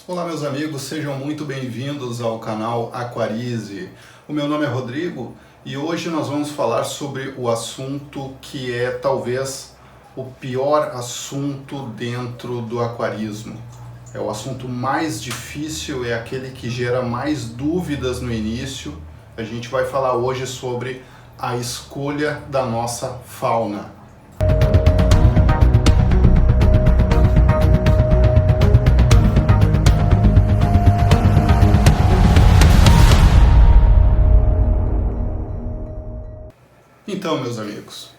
Olá meus amigos, sejam muito bem-vindos ao canal Aquarize. O meu nome é Rodrigo e hoje nós vamos falar sobre o assunto que é talvez o pior assunto dentro do aquarismo. É o assunto mais difícil, é aquele que gera mais dúvidas no início. A gente vai falar hoje sobre a escolha da nossa fauna. Então, meus amigos,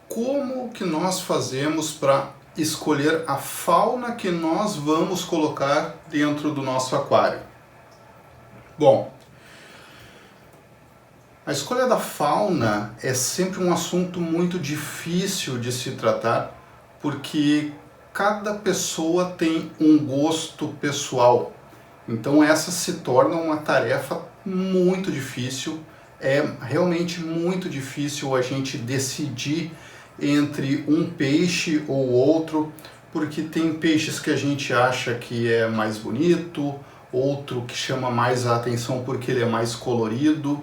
como que nós fazemos para escolher a fauna que nós vamos colocar dentro do nosso aquário? Bom, a escolha da fauna é sempre um assunto muito difícil de se tratar, porque cada pessoa tem um gosto pessoal. Então essa se torna uma tarefa muito difícil. É realmente muito difícil a gente decidir entre um peixe ou outro, porque tem peixes que a gente acha que é mais bonito, outro que chama mais a atenção porque ele é mais colorido,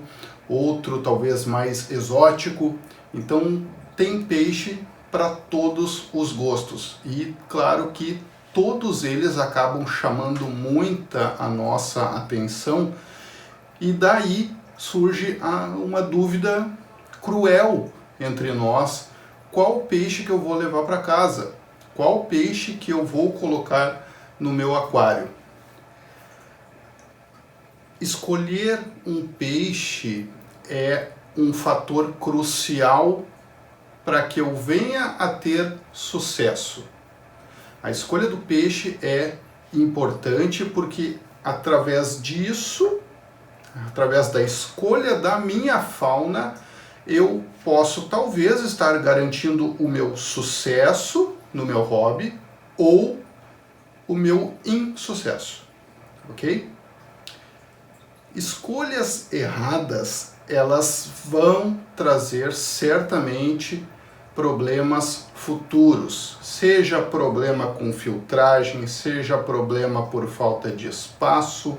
outro talvez mais exótico. Então tem peixe para todos os gostos e claro que todos eles acabam chamando muita a nossa atenção e daí surge uma dúvida cruel entre nós: qual peixe que eu vou levar para casa? Qual peixe que eu vou colocar no meu aquário? Escolher um peixe é um fator crucial para que eu venha a ter sucesso. A escolha do peixe é importante porque através disso, através da escolha da minha fauna, eu posso talvez estar garantindo o meu sucesso no meu hobby ou o meu insucesso, ok? Escolhas erradas, elas vão trazer certamente problemas futuros, seja problema com filtragem, seja problema por falta de espaço,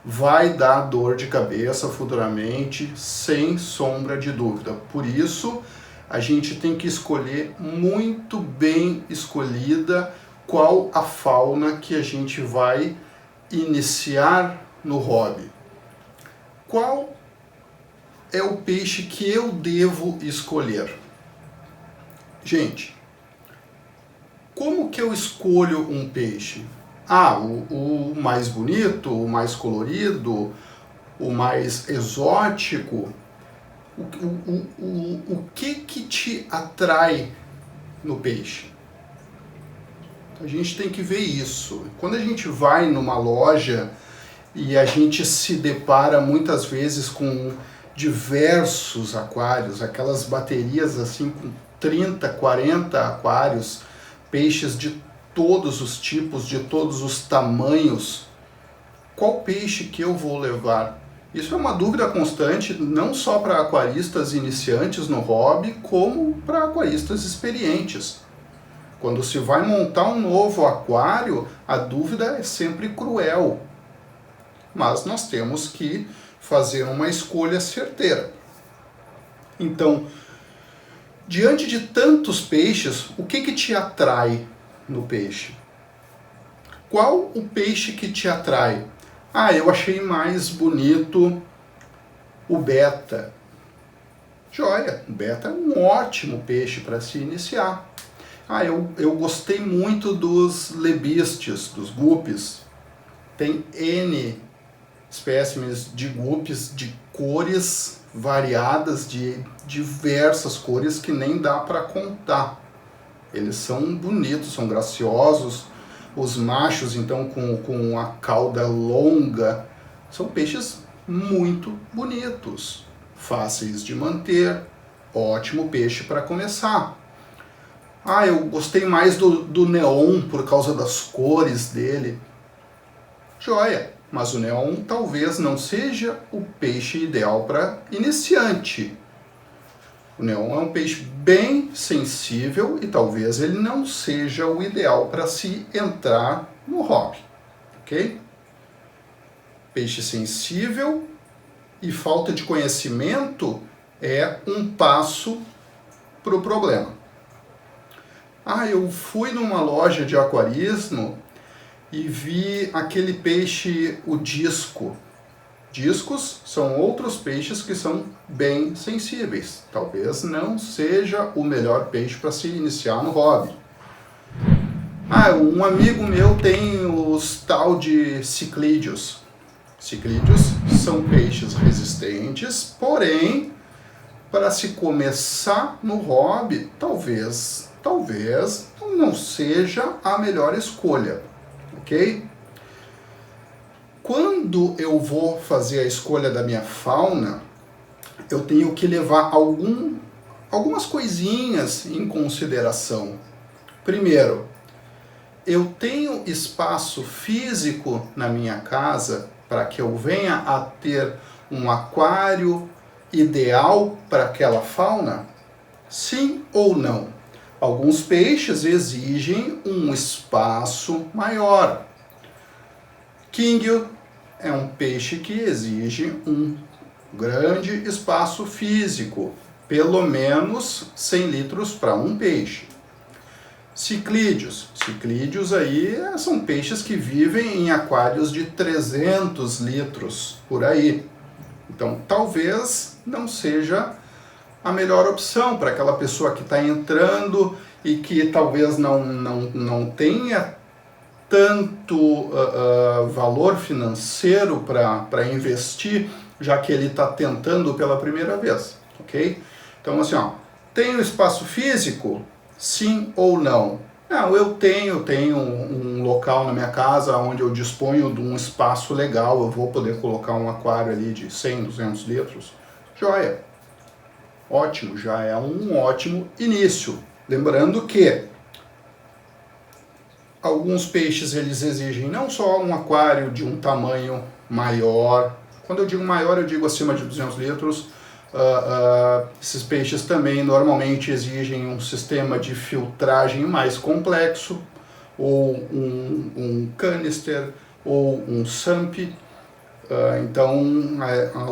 vai dar dor de cabeça futuramente, sem sombra de dúvida. Por isso, a gente tem que escolher muito bem escolhida qual a fauna que a gente vai iniciar no hobby. Qual é o peixe que eu devo escolher? Gente, como que eu escolho um peixe? O mais bonito, o mais colorido, o mais exótico. O que te atrai no peixe? A gente tem que ver isso. Quando a gente vai numa loja e a gente se depara muitas vezes com diversos aquários, aquelas baterias assim com 30, 40 aquários, peixes de todos os tipos, de todos os tamanhos, qual peixe que eu vou levar? Isso é uma dúvida constante, não só para aquaristas iniciantes no hobby, como para aquaristas experientes. Quando se vai montar um novo aquário, a dúvida é sempre cruel. Mas nós temos que fazer uma escolha certeira. Então, diante de tantos peixes, o que te atrai no peixe? Qual o peixe que te atrai? Eu achei mais bonito o beta. Joia, o beta é um ótimo peixe para se iniciar. Eu gostei muito dos lebistes, dos guppies. Tem N espécimes de guppies de cores variadas, de diversas cores que nem dá para contar. Eles são bonitos, são graciosos. Os machos, então, com a cauda longa, são peixes muito bonitos, fáceis de manter, ótimo peixe para começar. Eu gostei mais do neon por causa das cores dele. Joia, mas o neon talvez não seja o peixe ideal para iniciante. O neon é um peixe bem sensível e talvez ele não seja o ideal para se entrar no hobby. ok? Peixe sensível e falta de conhecimento é um passo para o problema. Eu fui numa loja de aquarismo e vi aquele peixe, o disco. Discos são outros peixes que são bem sensíveis. Talvez não seja o melhor peixe para se iniciar no hobby. Um amigo meu tem os tal de ciclídeos. Ciclídeos são peixes resistentes, porém, para se começar no hobby, talvez não seja a melhor escolha, ok? Quando eu vou fazer a escolha da minha fauna, eu tenho que levar algumas coisinhas em consideração. Primeiro, eu tenho espaço físico na minha casa para que eu venha a ter um aquário ideal para aquela fauna? Sim ou não? Alguns peixes exigem um espaço maior. King é um peixe que exige um grande espaço físico, pelo menos 100 litros para um peixe. Ciclídeos aí são peixes que vivem em aquários de 300 litros por aí. Então talvez não seja a melhor opção para aquela pessoa que está entrando e que talvez não tenha tanto valor financeiro para investir, já que ele está tentando pela primeira vez, ok? Então assim, tem o espaço físico? Sim ou não? Eu tenho um local na minha casa onde eu disponho de um espaço legal, eu vou poder colocar um aquário ali de 100, 200 litros. Joia! Ótimo, já é um ótimo início. Lembrando que alguns peixes eles exigem não só um aquário de um tamanho maior, quando eu digo maior eu digo acima de 200 litros, esses peixes também normalmente exigem um sistema de filtragem mais complexo, ou um canister, ou um sump. Então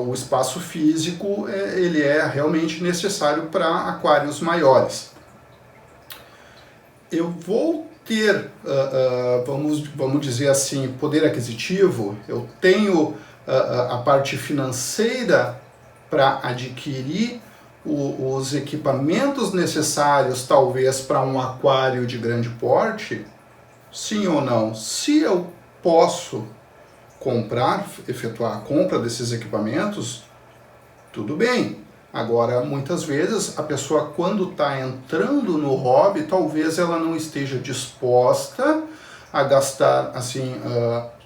o espaço físico ele é realmente necessário para aquários maiores. Eu vou ter, vamos dizer assim, poder aquisitivo, eu tenho a parte financeira para adquirir os equipamentos necessários, talvez, para um aquário de grande porte? Sim ou não? Se eu posso efetuar a compra desses equipamentos, tudo bem. Agora, muitas vezes, a pessoa, quando está entrando no hobby, talvez ela não esteja disposta a gastar assim,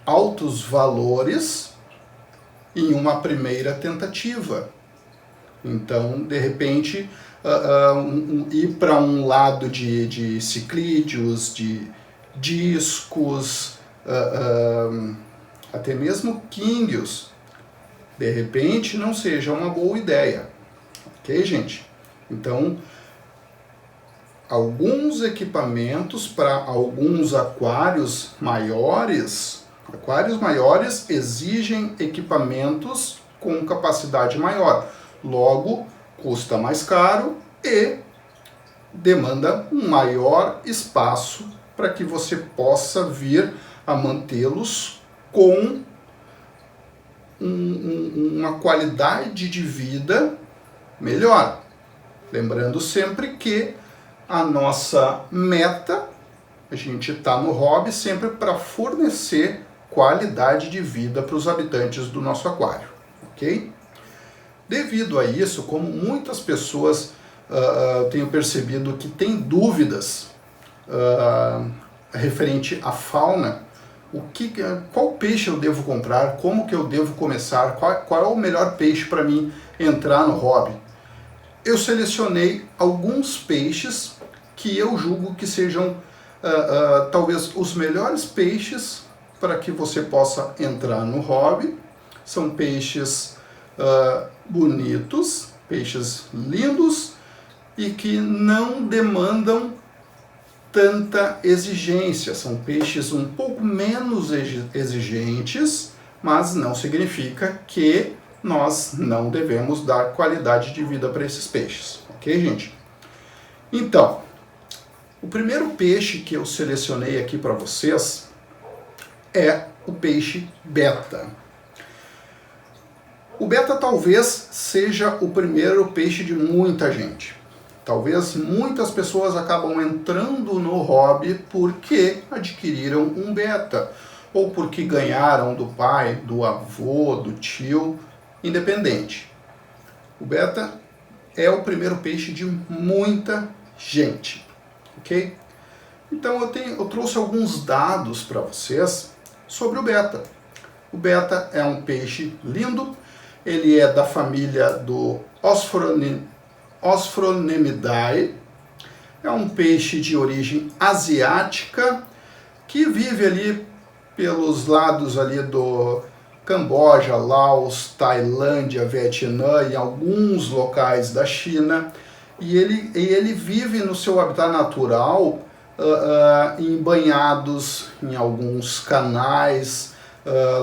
altos valores em uma primeira tentativa. Então, de repente, ir para um lado de ciclídeos, de discos, até mesmo kingios, de repente não seja uma boa ideia. Ok, gente? Então, alguns equipamentos para alguns aquários maiores exigem equipamentos com capacidade maior. Logo, custa mais caro e demanda um maior espaço para que você possa vir a mantê-los com uma qualidade de vida melhor. Lembrando sempre que a nossa meta, a gente está no hobby sempre para fornecer qualidade de vida para os habitantes do nosso aquário, ok? Devido a isso, como muitas pessoas tenho percebido que têm dúvidas referente à fauna, qual peixe eu devo comprar, como que eu devo começar, qual é o melhor peixe para mim entrar no hobby? Eu selecionei alguns peixes que eu julgo que sejam talvez os melhores peixes para que você possa entrar no hobby. São peixes bonitos, peixes lindos e que não demandam tanta exigência. São peixes um pouco menos exigentes, mas não significa que nós não devemos dar qualidade de vida para esses peixes, ok, gente? Então, o primeiro peixe que eu selecionei aqui para vocês é o peixe beta. O beta talvez seja o primeiro peixe de muita gente. Talvez muitas pessoas acabam entrando no hobby porque adquiriram um beta, ou porque ganharam do pai, do avô, do tio, independente. O beta é o primeiro peixe de muita gente, ok? Então eu trouxe alguns dados para vocês sobre o beta. O beta é um peixe lindo, ele é da família do Osphronemidae, é um peixe de origem asiática que vive ali pelos lados ali do Camboja, Laos, Tailândia, Vietnã e alguns locais da China, e ele vive no seu habitat natural em banhados, em alguns canais,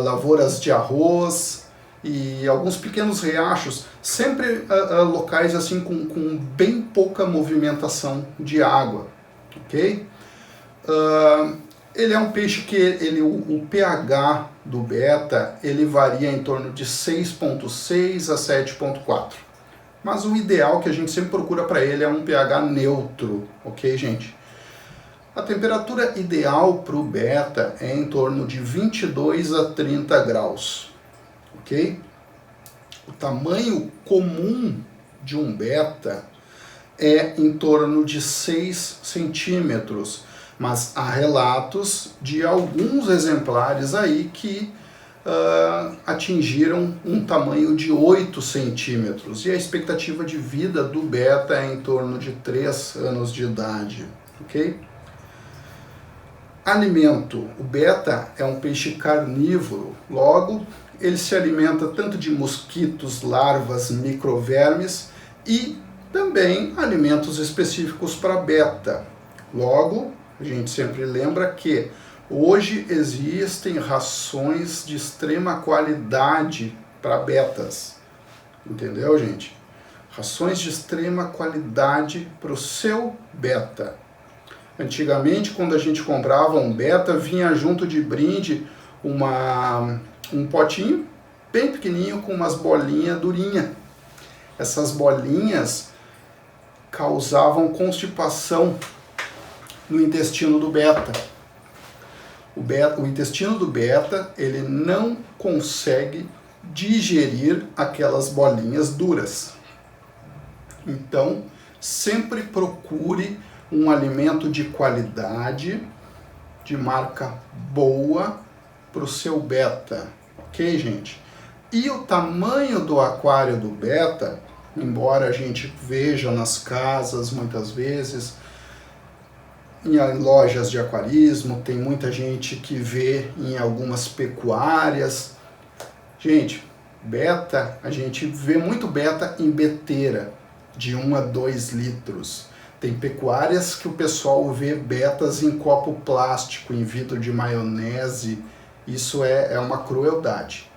lavouras de arroz e alguns pequenos riachos, sempre locais assim com bem pouca movimentação de água, ok? Ele é um peixe que o pH do beta ele varia em torno de 6,6 a 7,4. Mas o ideal que a gente sempre procura para ele é um pH neutro, ok, gente? A temperatura ideal para o beta é em torno de 22 a 30 graus, ok? O tamanho comum de um beta é em torno de 6 centímetros, mas há relatos de alguns exemplares aí que atingiram um tamanho de 8 centímetros, e a expectativa de vida do beta é em torno de 3 anos de idade, ok? Alimento. O beta é um peixe carnívoro, logo ele se alimenta tanto de mosquitos, larvas, microvermes e também alimentos específicos para beta. Logo, a gente sempre lembra que hoje existem rações de extrema qualidade para betas. Entendeu, gente? Rações de extrema qualidade para o seu beta. Antigamente, quando a gente comprava um beta, vinha junto de brinde um potinho bem pequenininho com umas bolinhas durinhas. Essas bolinhas causavam constipação no intestino do beta. O intestino do beta ele não consegue digerir aquelas bolinhas duras. Então, sempre procure um alimento de qualidade, de marca boa, para o seu beta, ok, gente? E o tamanho do aquário do beta, embora a gente veja nas casas muitas vezes, em lojas de aquarismo, tem muita gente que vê em algumas pecuárias. Gente, beta, a gente vê muito beta em beteira, de 1 a 2 litros. Tem pecuárias que o pessoal vê betas em copo plástico, em vidro de maionese. Isso é uma crueldade.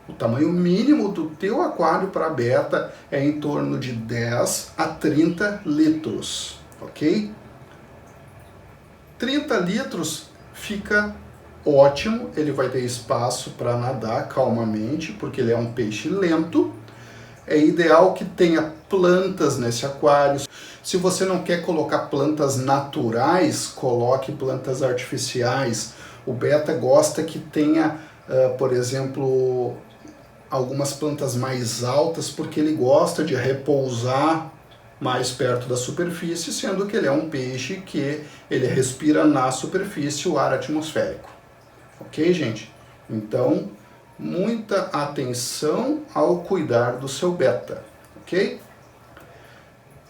O tamanho mínimo do teu aquário para beta é em torno de 10 a 30 litros, ok? 30 litros fica ótimo, ele vai ter espaço para nadar calmamente, porque ele é um peixe lento. É ideal que tenha plantas nesse aquário. Se você não quer colocar plantas naturais, coloque plantas artificiais. O beta gosta que tenha, por exemplo, algumas plantas mais altas, porque ele gosta de repousar mais perto da superfície, sendo que ele é um peixe que ele respira na superfície o ar atmosférico. Ok, gente? Então, muita atenção ao cuidar do seu beta, ok?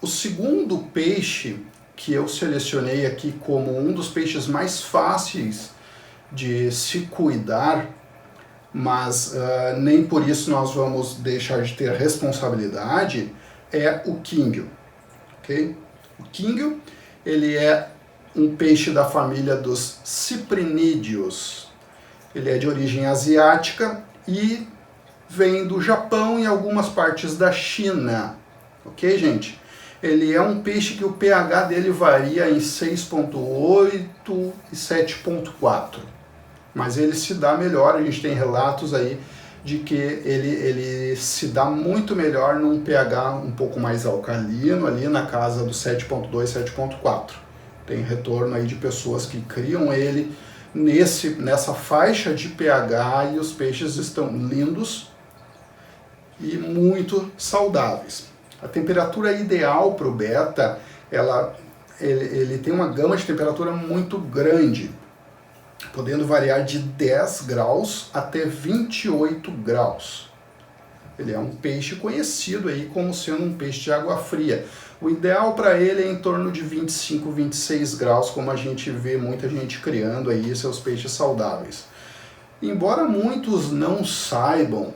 O segundo peixe que eu selecionei aqui como um dos peixes mais fáceis de se cuidar, mas nem por isso nós vamos deixar de ter responsabilidade, é o quinguio, ok? O quinguio, ele é um peixe da família dos ciprinídeos. Ele é de origem asiática e vem do Japão e algumas partes da China. Ok, gente? Ele é um peixe que o pH dele varia em 6,8 e 7,4. Mas ele se dá melhor, a gente tem relatos aí de que ele se dá muito melhor num pH um pouco mais alcalino, ali na casa do 7,2, 7,4. Tem retorno aí de pessoas que criam ele nessa faixa de pH e os peixes estão lindos e muito saudáveis. A temperatura ideal para o beta, ele tem uma gama de temperatura muito grande, podendo variar de 10 graus até 28 graus. Ele é um peixe conhecido aí como sendo um peixe de água fria. O ideal para ele é em torno de 25, 26 graus, como a gente vê muita gente criando aí seus peixes saudáveis. Embora muitos não saibam,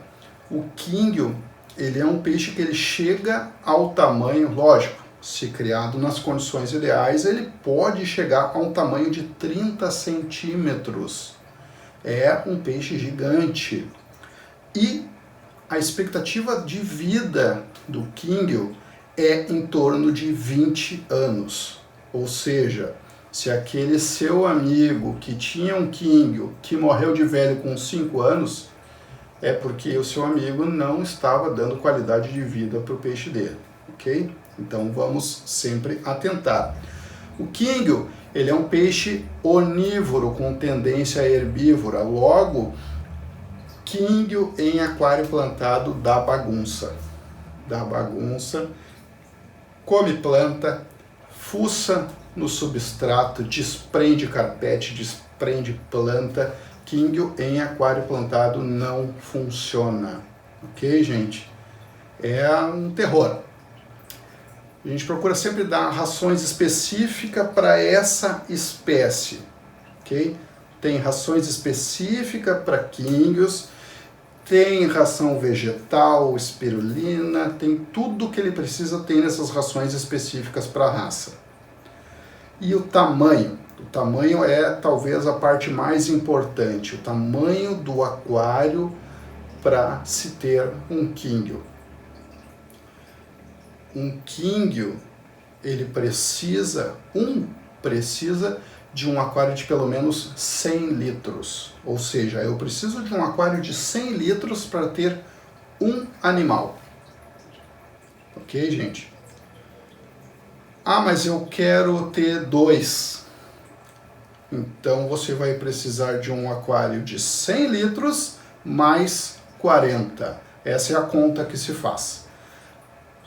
o Kingio, ele é um peixe que ele chega ao tamanho, lógico, se criado nas condições ideais, ele pode chegar a um tamanho de 30 centímetros. É um peixe gigante. E a expectativa de vida do Kingio é em torno de 20 anos. Ou seja, se aquele seu amigo que tinha um Kingio que morreu de velho com 5 anos, é porque o seu amigo não estava dando qualidade de vida para o peixe dele, ok? Então vamos sempre atentar. O Kingio, ele é um peixe onívoro com tendência herbívora, logo, Kingio em aquário plantado dá bagunça. Dá bagunça, come planta, fuça no substrato, desprende carpete, desprende planta. Kingio em aquário plantado não funciona, ok, gente? É um terror. A gente procura sempre dar rações específicas para essa espécie, ok? Tem rações específicas para Kingios, tem ração vegetal, espirulina, tem tudo que ele precisa ter nessas rações específicas para a raça. E o tamanho? O tamanho é talvez a parte mais importante, o tamanho do aquário para se ter um Kingio. Um Kingio, ele precisa de um aquário de pelo menos 100 litros. Ou seja, eu preciso de um aquário de 100 litros para ter um animal. Ok, gente? Ah, mas eu quero ter 2. Então você vai precisar de um aquário de 100 litros mais 40. Essa é a conta que se faz.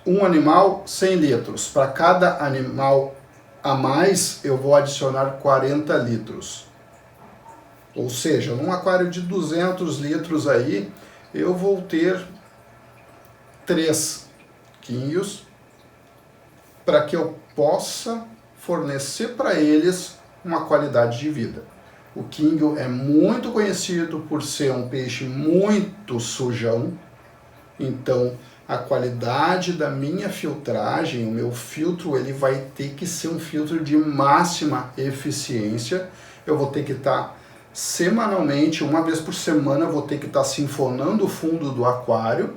Um animal, 100 litros. Para cada animal a mais, eu vou adicionar 40 litros. Ou seja, num aquário de 200 litros aí, eu vou ter 3 Kingios para que eu possa fornecer para eles uma qualidade de vida. O Kingio é muito conhecido por ser um peixe muito sujão, então a qualidade da minha filtragem, o meu filtro, ele vai ter que ser um filtro de máxima eficiência. Eu vou ter que estar semanalmente, uma vez por semana, eu vou ter que estar sinfonando o fundo do aquário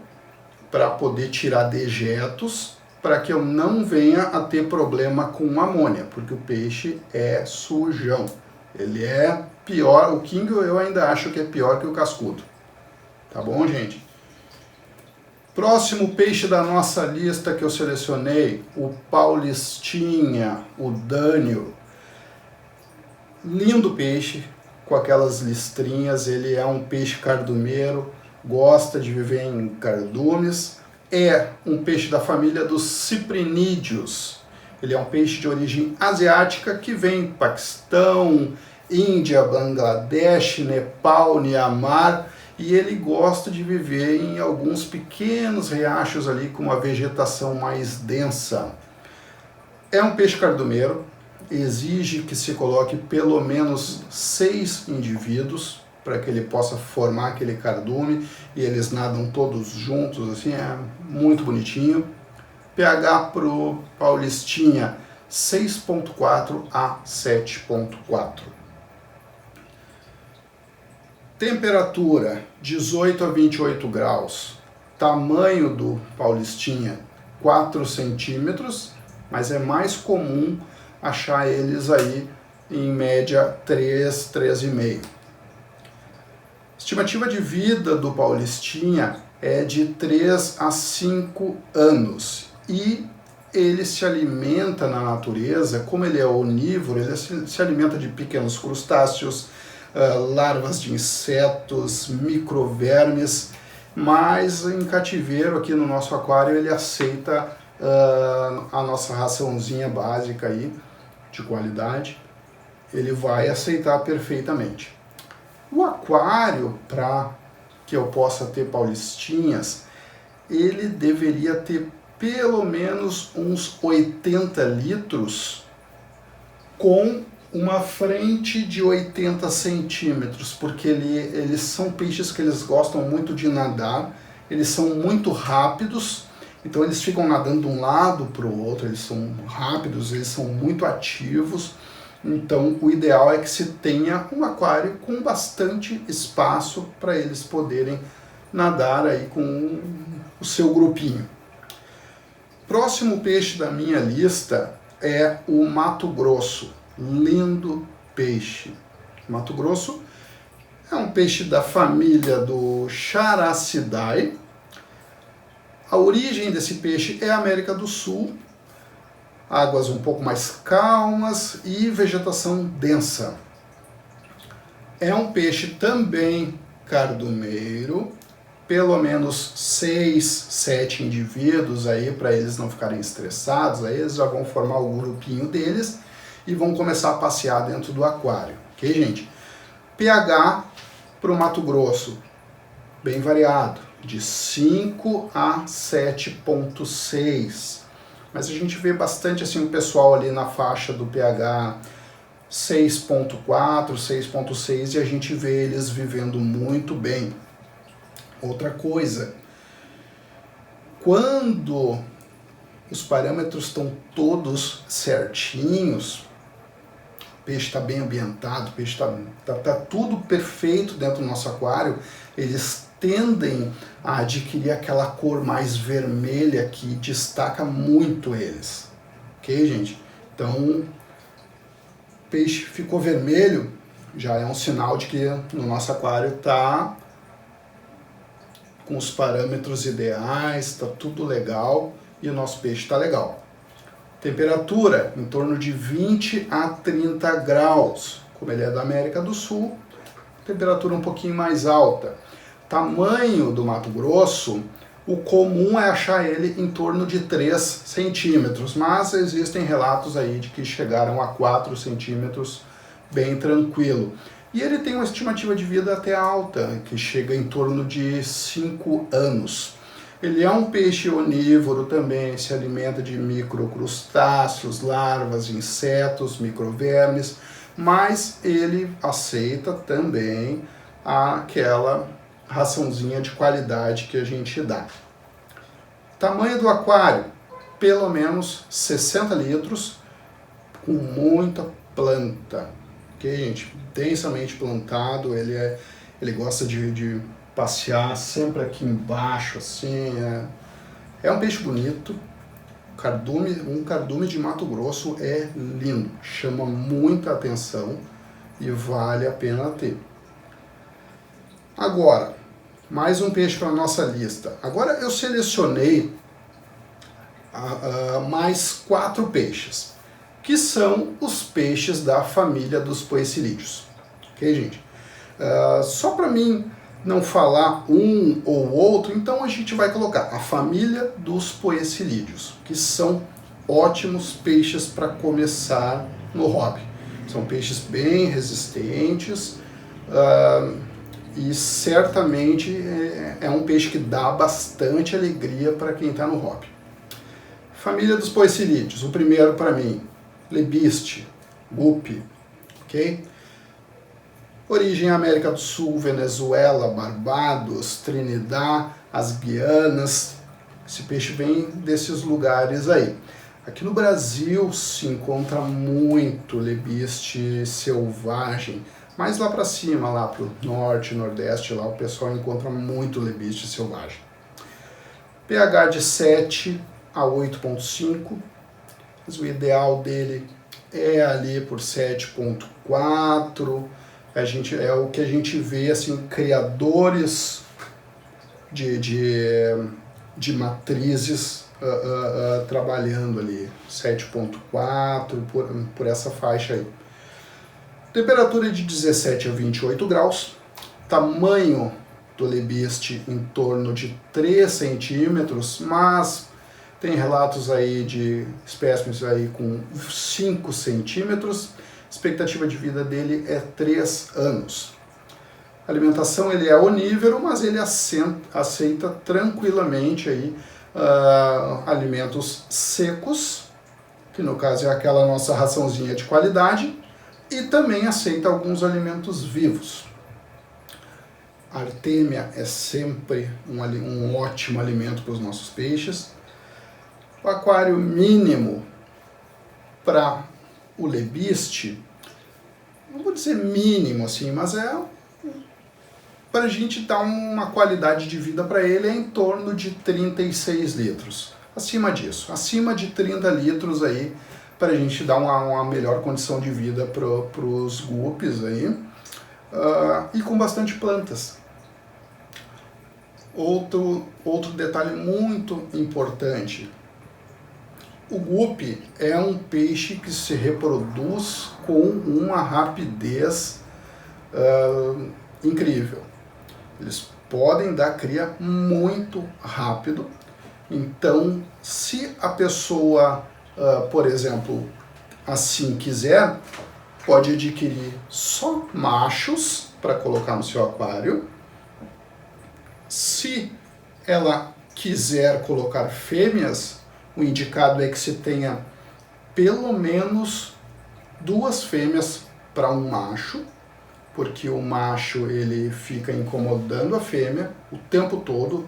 para poder tirar dejetos, para que eu não venha a ter problema com amônia, porque o peixe é sujão. Ele é pior, o Kingio eu ainda acho que é pior que o cascudo. Tá bom, gente? Próximo peixe da nossa lista que eu selecionei, o Paulistinha, o Dânio. Lindo peixe, com aquelas listrinhas, ele é um peixe cardumeiro, gosta de viver em cardumes. É um peixe da família dos ciprinídeos. Ele é um peixe de origem asiática que vem do Paquistão, Índia, Bangladesh, Nepal, Myanmar, e ele gosta de viver em alguns pequenos riachos ali com uma vegetação mais densa. É um peixe cardumeiro, exige que se coloque pelo menos 6 indivíduos para que ele possa formar aquele cardume, e eles nadam todos juntos, assim, é muito bonitinho. pH pro Paulistinha 6,4 a 7,4. Temperatura 18 a 28 graus. Tamanho do Paulistinha 4 centímetros, mas é mais comum achar eles aí em média 3, 3,5. Estimativa de vida do Paulistinha é de 3 a 5 anos e ele se alimenta na natureza, como ele é onívoro, ele se alimenta de pequenos crustáceos, larvas de insetos, microvermes, mas em cativeiro aqui no nosso aquário ele aceita a nossa raçãozinha básica aí, de qualidade, ele vai aceitar perfeitamente. O aquário, para que eu possa ter paulistinhas, ele deveria ter pelo menos uns 80 litros com uma frente de 80 centímetros, porque eles são peixes que eles gostam muito de nadar, eles são muito rápidos, então eles ficam nadando de um lado para o outro, eles são rápidos, eles são muito ativos. Então, o ideal é que se tenha um aquário com bastante espaço para eles poderem nadar aí com o seu grupinho. Próximo peixe da minha lista é o Mato Grosso. Lindo peixe. Mato Grosso é um peixe da família do Characidae. A origem desse peixe é a América do Sul. Águas um pouco mais calmas e vegetação densa. É um peixe também cardumeiro, pelo menos 6, 7 indivíduos aí para eles não ficarem estressados, aí eles já vão formar o grupinho deles e vão começar a passear dentro do aquário, ok, gente? pH para o Mato Grosso, bem variado, de 5 a 7,6. Mas a gente vê bastante assim o pessoal ali na faixa do pH 6,4, 6,6 e a gente vê eles vivendo muito bem. Outra coisa, quando os parâmetros estão todos certinhos, o peixe está bem ambientado, o peixe tá tudo perfeito dentro do nosso aquário, eles tendem a adquirir aquela cor mais vermelha que destaca muito eles. Ok, gente? Então, o peixe ficou vermelho, já é um sinal de que no nosso aquário está com os parâmetros ideais, está tudo legal e o nosso peixe está legal. Temperatura em torno de 20 a 30 graus. Como ele é da América do Sul, temperatura um pouquinho mais alta. Tamanho do Mato Grosso, o comum é achar ele em torno de 3 centímetros, mas existem relatos aí de que chegaram a 4 centímetros bem tranquilo. E ele tem uma estimativa de vida até alta, que chega em torno de 5 anos. Ele é um peixe onívoro também, se alimenta de microcrustáceos, larvas, insetos, microvermes, mas ele aceita também aquela raçãozinha de qualidade que a gente dá. Tamanho do aquário, pelo menos 60 litros, com muita planta. Ok, gente? Densamente plantado, ele gosta de passear sempre aqui embaixo, assim. É um peixe bonito. Um cardume de Mato Grosso é lindo, chama muita atenção e vale a pena ter. Agora, mais um peixe para a nossa lista. Agora eu selecionei mais 4 peixes, que são os peixes da família dos poecilídeos. Ok, gente? Só para mim não falar um ou outro, então a gente vai colocar a família dos poecilídeos, que são ótimos peixes para começar no hobby. São peixes bem resistentes, e certamente é um peixe que dá bastante alegria para quem está no hobby. Família dos poecilídeos, o primeiro para mim, lebiste, guppy, ok? Origem América do Sul, Venezuela, Barbados, Trinidad, as Guianas. Esse peixe vem desses lugares aí. Aqui no Brasil se encontra muito lebiste selvagem, mas lá para cima, lá para o norte, nordeste, lá o pessoal encontra muito lebiste selvagem. pH de 7 a 8,5, mas o ideal dele é ali por 7,4. É o que a gente vê assim, criadores de matrizes trabalhando ali, 7,4 por essa faixa aí. Temperatura de 17 a 28 graus, tamanho do lebiste em torno de 3 centímetros, mas tem relatos aí de espécimes aí com 5 centímetros, expectativa de vida dele é 3 anos. A alimentação ele é onívoro, mas ele aceita tranquilamente aí, alimentos secos, que no caso é aquela nossa raçãozinha de qualidade, e também aceita alguns alimentos vivos. A artêmia é sempre um ótimo alimento para os nossos peixes. O aquário mínimo para o lebiste, não vou dizer mínimo assim, mas para a gente dar uma qualidade de vida para ele é em torno de 36 litros. Acima disso, acima de 30 litros aí, para a gente dar uma melhor condição de vida para os guppies aí, e com bastante plantas. Outro detalhe muito importante, o guppy é um peixe que se reproduz com uma rapidez incrível. Eles podem dar cria muito rápido, então se a pessoa, por exemplo, assim quiser, pode adquirir só machos para colocar no seu aquário. Se ela quiser colocar fêmeas, o indicado é que se tenha pelo menos 2 fêmeas para um macho, porque o macho ele fica incomodando a fêmea o tempo todo.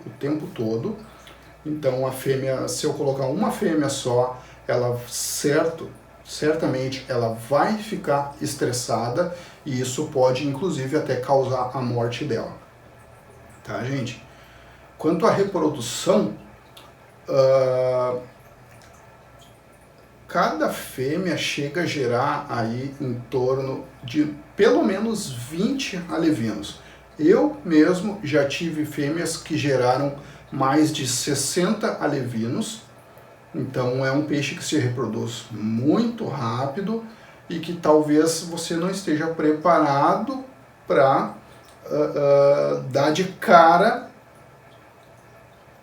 Então a fêmea, se eu colocar uma fêmea só, ela certamente ela vai ficar estressada e isso pode inclusive até causar a morte dela. Tá, gente? Quanto à reprodução, cada fêmea chega a gerar aí em torno de pelo menos 20 alevinos. Eu mesmo já tive fêmeas que geraram mais de 60 alevinos. Então é um peixe que se reproduz muito rápido e que talvez você não esteja preparado para dar de cara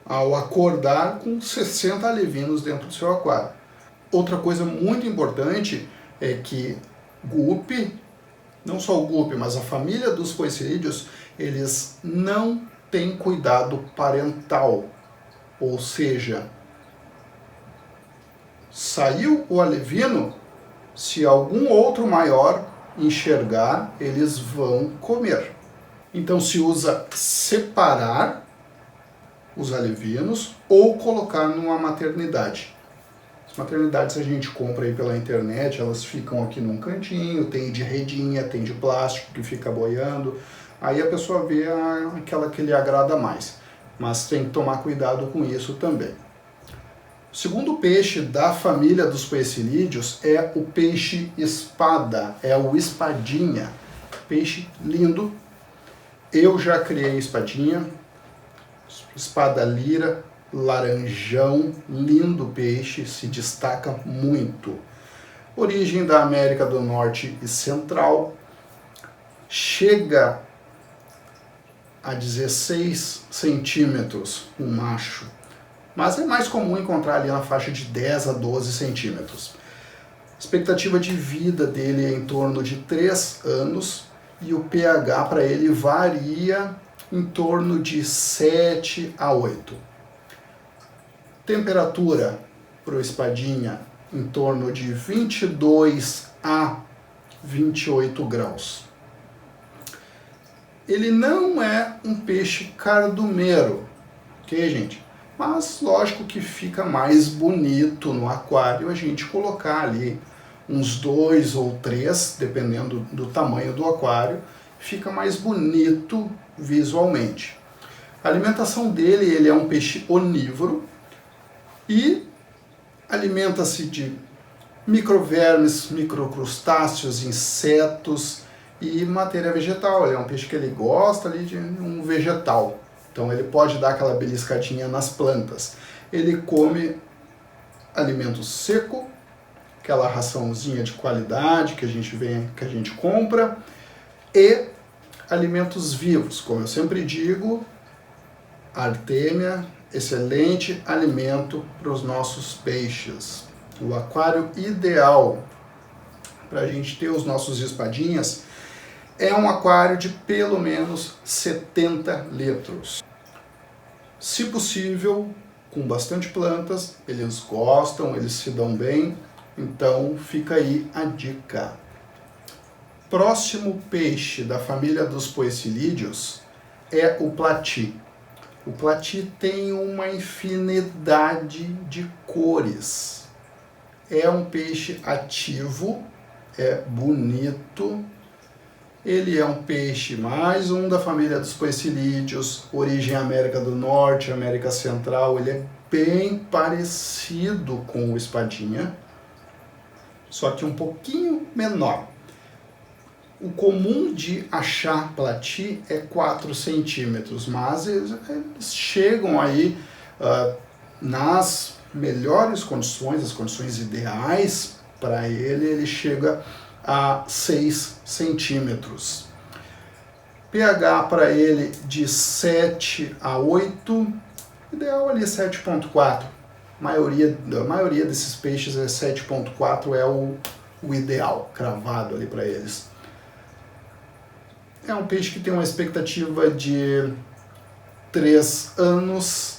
ao acordar com 60 alevinos dentro do seu aquário. Outra coisa muito importante é que guppy, não só o guppy, mas a família dos poecilídeos, eles não têm cuidado parental, ou seja, saiu o alevino, se algum outro maior enxergar, eles vão comer. Então se usa separar os alevinos ou colocar numa maternidade. As maternidades a gente compra aí pela internet, elas ficam aqui num cantinho, tem de redinha, tem de plástico que fica boiando, aí a pessoa vê aquela que lhe agrada mais, mas tem que tomar cuidado com isso também. O segundo peixe da família dos poecilídeos é o peixe espada, é o espadinha, peixe lindo. Eu já criei espadinha, espada lira, laranjão, lindo peixe, se destaca muito. Origem da América do Norte e Central, chega a 16 centímetros um macho, mas é mais comum encontrar ali na faixa de 10 a 12 centímetros. Expectativa de vida dele é em torno de 3 anos e o pH para ele varia em torno de 7 a 8. Temperatura para o espadinha em torno de 22 a 28 graus. Ele não é um peixe cardumeiro, ok, gente? Mas lógico que fica mais bonito no aquário a gente colocar ali uns 2 ou 3, dependendo do tamanho do aquário, fica mais bonito visualmente. A alimentação dele, ele é um peixe onívoro e alimenta-se de microvermes, microcrustáceos, insetos e matéria vegetal. Ele é um peixe que ele gosta ali de um vegetal. Então ele pode dar aquela beliscadinha nas plantas. Ele come alimento seco, aquela raçãozinha de qualidade que a gente compra, e alimentos vivos. Como eu sempre digo, Artemia, excelente alimento para os nossos peixes. O aquário ideal para a gente ter os nossos espadinhas é um aquário de pelo menos 70 litros. Se possível, com bastante plantas, eles gostam, eles se dão bem, então fica aí a dica. Próximo peixe da família dos poecilídeos é o plati. O plati tem uma infinidade de cores. É um peixe ativo, é bonito. Ele é um peixe, mais um da família dos poecilídeos, origem América do Norte, América Central. Ele é bem parecido com o espadinha, só que um pouquinho menor. O comum de achar plati é 4 centímetros, mas eles chegam aí nas melhores condições, as condições ideais para ele chega a 6 centímetros. pH para ele de 7 a 8, ideal ali 7,4. A maioria desses peixes é 7,4, é o ideal, cravado ali para eles. É um peixe que tem uma expectativa de 3 anos,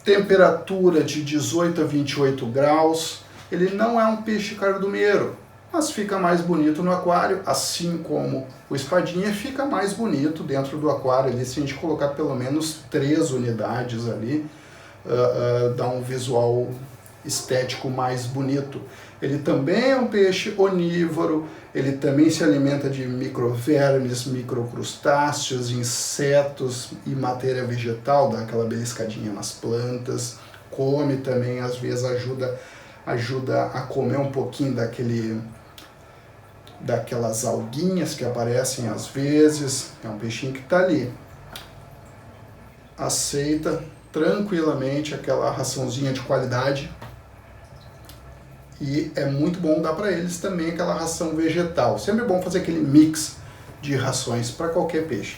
temperatura de 18 a 28 graus. Ele não é um peixe cardumeiro, mas fica mais bonito no aquário, assim como o espadinha fica mais bonito dentro do aquário ali, se a gente colocar pelo menos 3 unidades ali, dá um visual estético mais bonito. Ele também é um peixe onívoro, ele também se alimenta de microvermes, microcrustáceos, insetos e matéria vegetal, dá aquela beliscadinha nas plantas, come também, às vezes ajuda a comer um pouquinho daquelas alguinhas que aparecem às vezes. É um peixinho que está ali, aceita tranquilamente aquela raçãozinha de qualidade, e é muito bom dar para eles também aquela ração vegetal. Sempre é bom fazer aquele mix de rações para qualquer peixe.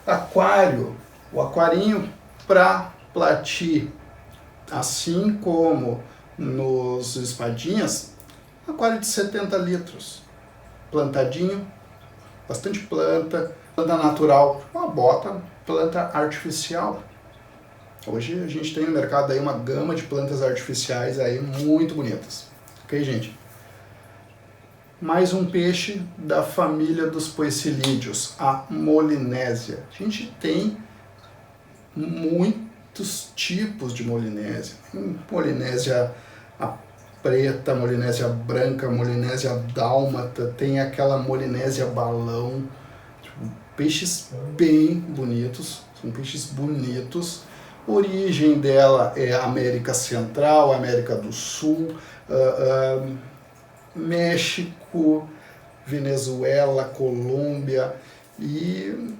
Aquário, o aquarinho para plati, assim como nos espadinhas, aquário de 70 litros, plantadinho, bastante planta natural, uma bota, planta artificial. Hoje a gente tem no mercado aí uma gama de plantas artificiais aí muito bonitas. Ok, gente? Mais um peixe da família dos poecilídeos, a molinésia. A gente tem muitos tipos de molinésia. Molinésia preta, molinésia branca, molinésia dálmata, tem aquela molinésia balão. Peixes bem bonitos, são peixes bonitos. A origem dela é América Central, América do Sul, México, Venezuela, Colômbia, e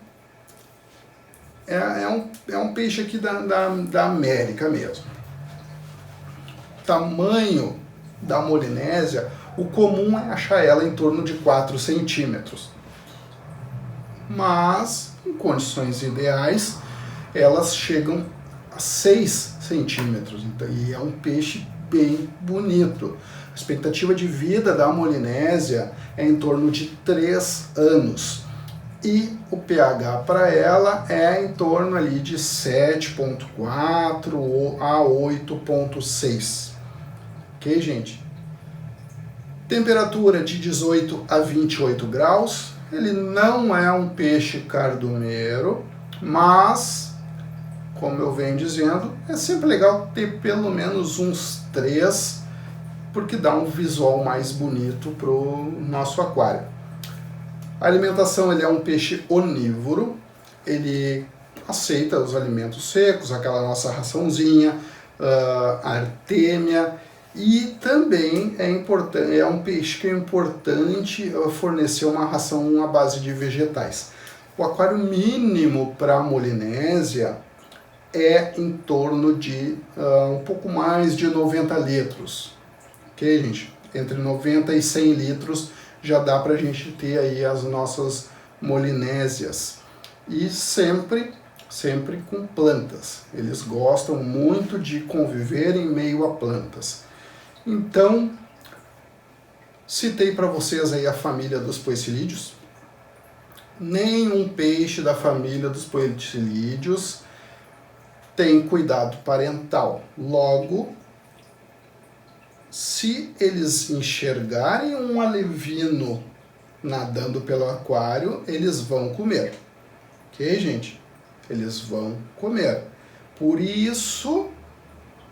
é um peixe aqui da América mesmo. Tamanho da molinésia, o comum é achar ela em torno de 4 centímetros. Mas, em condições ideais, elas chegam a 6 centímetros. E é um peixe bem bonito. A expectativa de vida da molinésia é em torno de 3 anos. E o pH para ela é em torno ali de 7,4 a 8,6. Ok, gente? Temperatura de 18 a 28 graus. Ele não é um peixe cardumeiro, mas como eu venho dizendo, é sempre legal ter pelo menos uns 3, porque dá um visual mais bonito para o nosso aquário. A alimentação, ele é um peixe onívoro, ele aceita os alimentos secos, aquela nossa raçãozinha, artêmia, e também é um peixe que é importante fornecer uma ração à base de vegetais. O aquário mínimo para a molinésia é em torno de um pouco mais de 90 litros. Ok, gente? Entre 90 e 100 litros já dá para a gente ter aí as nossas molinésias. E sempre com plantas. Eles gostam muito de conviver em meio a plantas. Então, citei para vocês aí a família dos poecilídeos. Nenhum peixe da família dos poecilídeos tem cuidado parental. Logo, se eles enxergarem um alevino nadando pelo aquário, eles vão comer. Ok, gente? Eles vão comer. Por isso,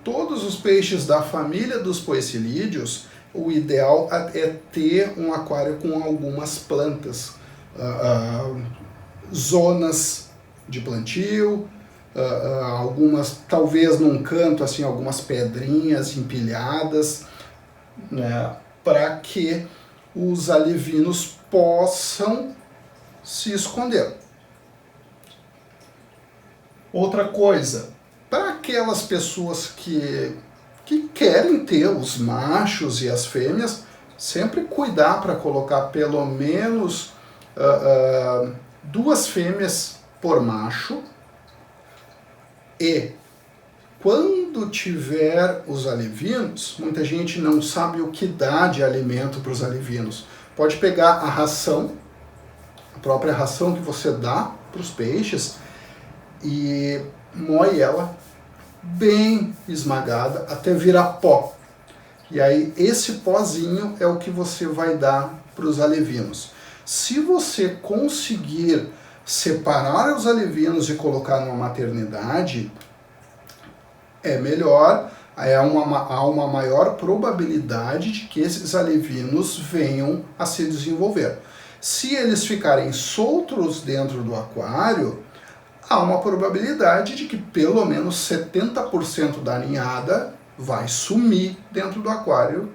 todos os peixes da família dos poecilídeos, o ideal é ter um aquário com algumas plantas, zonas de plantio, algumas, talvez num canto, assim, algumas pedrinhas empilhadas, né, para que os alevinos possam se esconder. Outra coisa, para aquelas pessoas que querem ter os machos e as fêmeas, sempre cuidar para colocar pelo menos 2 fêmeas por macho. E quando tiver os alevinos, muita gente não sabe o que dá de alimento para os alevinos. Pode pegar a ração, a própria ração que você dá para os peixes, e moe ela bem esmagada até virar pó. E aí esse pozinho é o que você vai dar para os alevinos. Se você conseguir separar os alevinos e colocar numa maternidade, é melhor, há uma maior probabilidade de que esses alevinos venham a se desenvolver. Se eles ficarem soltos dentro do aquário, há uma probabilidade de que pelo menos 70% da ninhada vai sumir dentro do aquário,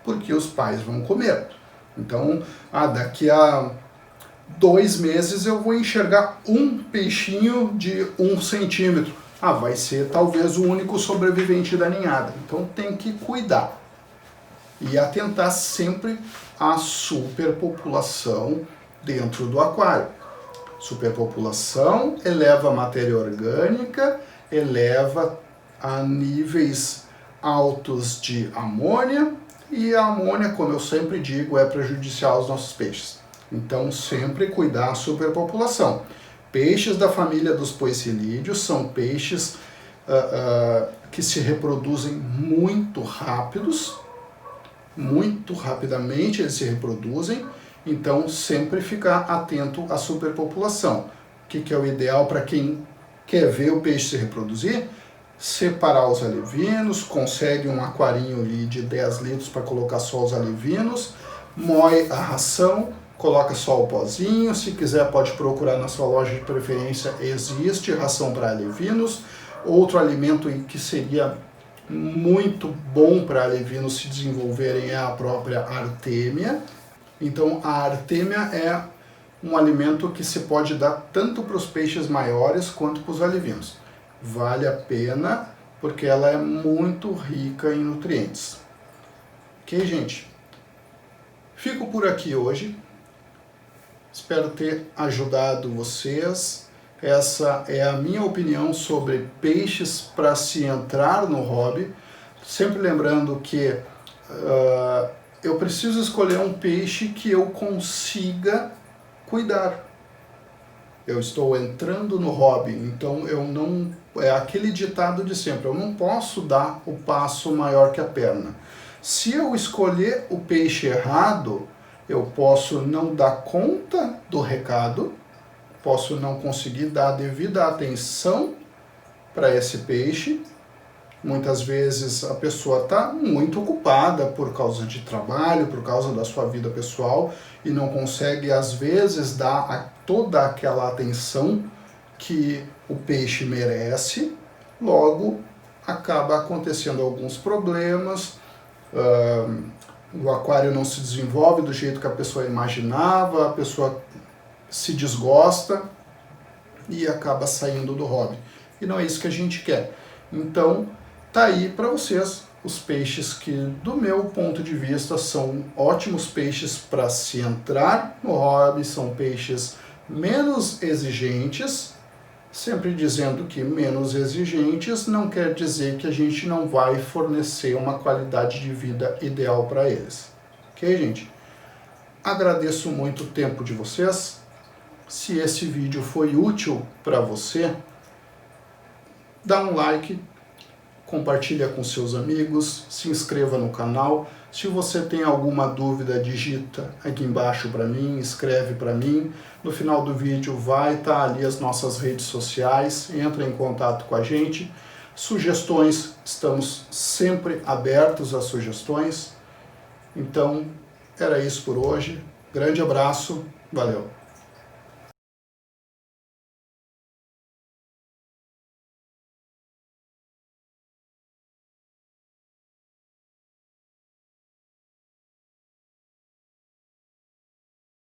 porque os pais vão comer. Então, daqui a 2 meses eu vou enxergar um peixinho de 1 centímetro. Vai ser talvez o único sobrevivente da ninhada. Então tem que cuidar. E atentar sempre à superpopulação dentro do aquário. Superpopulação eleva a matéria orgânica, eleva a níveis altos de amônia, e a amônia, como eu sempre digo, é prejudicial aos nossos peixes. Então sempre cuidar da superpopulação. Peixes da família dos poecilídeos são peixes que se reproduzem muito rapidamente eles se reproduzem, então sempre ficar atento à superpopulação. O que é o ideal para quem quer ver o peixe se reproduzir? Separar os alevinos, consegue um aquarinho ali de 10 litros para colocar só os alevinos, moe a ração, coloca só o pozinho. Se quiser pode procurar na sua loja de preferência, existe ração para alevinos. Outro alimento que seria muito bom para alevinos se desenvolverem é a própria artêmia. Então a artêmia é um alimento que se pode dar tanto para os peixes maiores quanto para os alevinos. Vale a pena porque ela é muito rica em nutrientes. Ok, gente? Fico por aqui hoje. Espero ter ajudado vocês. Essa é a minha opinião sobre peixes para se entrar no hobby. Sempre lembrando que eu preciso escolher um peixe que eu consiga cuidar. Eu estou entrando no hobby, então eu não... É aquele ditado de sempre, eu não posso dar o passo maior que a perna. Se eu escolher o peixe errado, eu posso não dar conta do recado, posso não conseguir dar a devida atenção para esse peixe. Muitas vezes a pessoa está muito ocupada por causa de trabalho, por causa da sua vida pessoal e não consegue, às vezes, dar toda aquela atenção que o peixe merece. Logo, acaba acontecendo alguns problemas, o aquário não se desenvolve do jeito que a pessoa imaginava, a pessoa se desgosta e acaba saindo do hobby. E não é isso que a gente quer. Então, tá aí para vocês os peixes que, do meu ponto de vista, são ótimos peixes para se entrar no hobby, são peixes menos exigentes, sempre dizendo que menos exigentes não quer dizer que a gente não vai fornecer uma qualidade de vida ideal para eles. Ok, gente? Agradeço muito o tempo de vocês. Se esse vídeo foi útil para você, dá um like, compartilha com seus amigos, se inscreva no canal. Se você tem alguma dúvida, digita aqui embaixo para mim, escreve para mim. No final do vídeo vai estar ali as nossas redes sociais, entra em contato com a gente. Sugestões, estamos sempre abertos a sugestões. Então, era isso por hoje. Grande abraço, valeu!